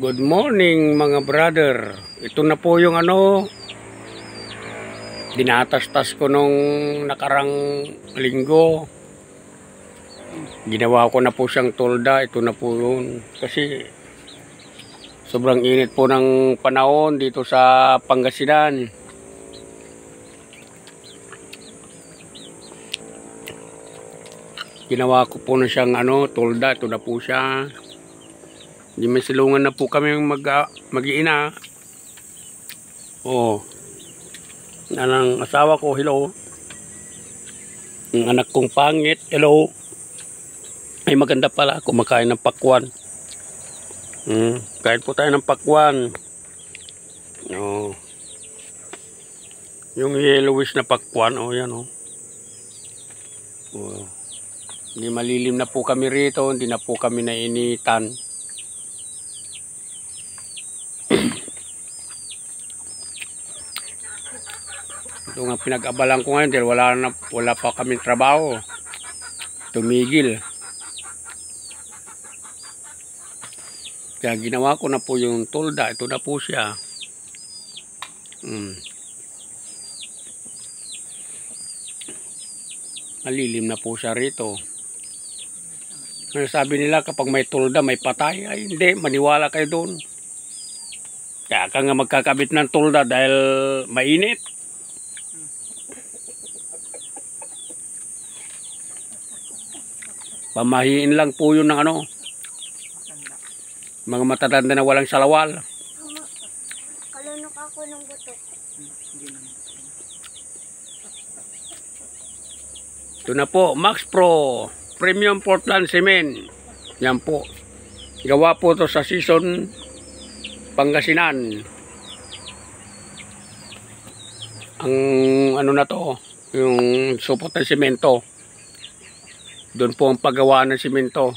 Good morning mga brother. Ito na po yung dinatastas ko nung nakarang linggo. Ginawa ko na po siyang tolda. Ito na po yun. Kasi sobrang init po ng panahon dito sa Pangasinan. Ginawa ko po na siyang tolda. Ito na po siya. Hindi may silungan na po kami mag-iina. Oh. Ang asawa ko, hello. Ang anak kong pangit, hello. Ay maganda pala, kumakain ng pakwan. Kain po tayo ng pakwan. Oh. Yung yellowish na pakwan, oh yan oh. Oh. Hindi malilim na po kami rito, hindi na po kami nainitan. Ito nga pinag-abalan ko ngayon dahil wala pa kaming trabaho. Tumigil. Kaya ginawa ko na po yung tolda. Ito na po siya. Malilim na po siya rito. Sabi nila kapag may tolda may patay. Ay hindi, maniwala kayo doon. Kaya ka nga magkakabit ng tolda dahil mainit. Pamahiin lang po yun ng mga matatanda na walang salawal. Kalunok ako ng buto. Ito na po, Max Pro Premium Portland Cement. Yan po. Gawa po to sa season Pangasinan. Ang na to, yung supot ng semento. Doon po ang paggawa ng simento.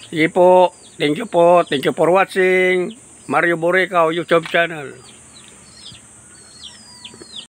Sige po. Thank you po. Thank you for watching Mario Boricao YouTube channel.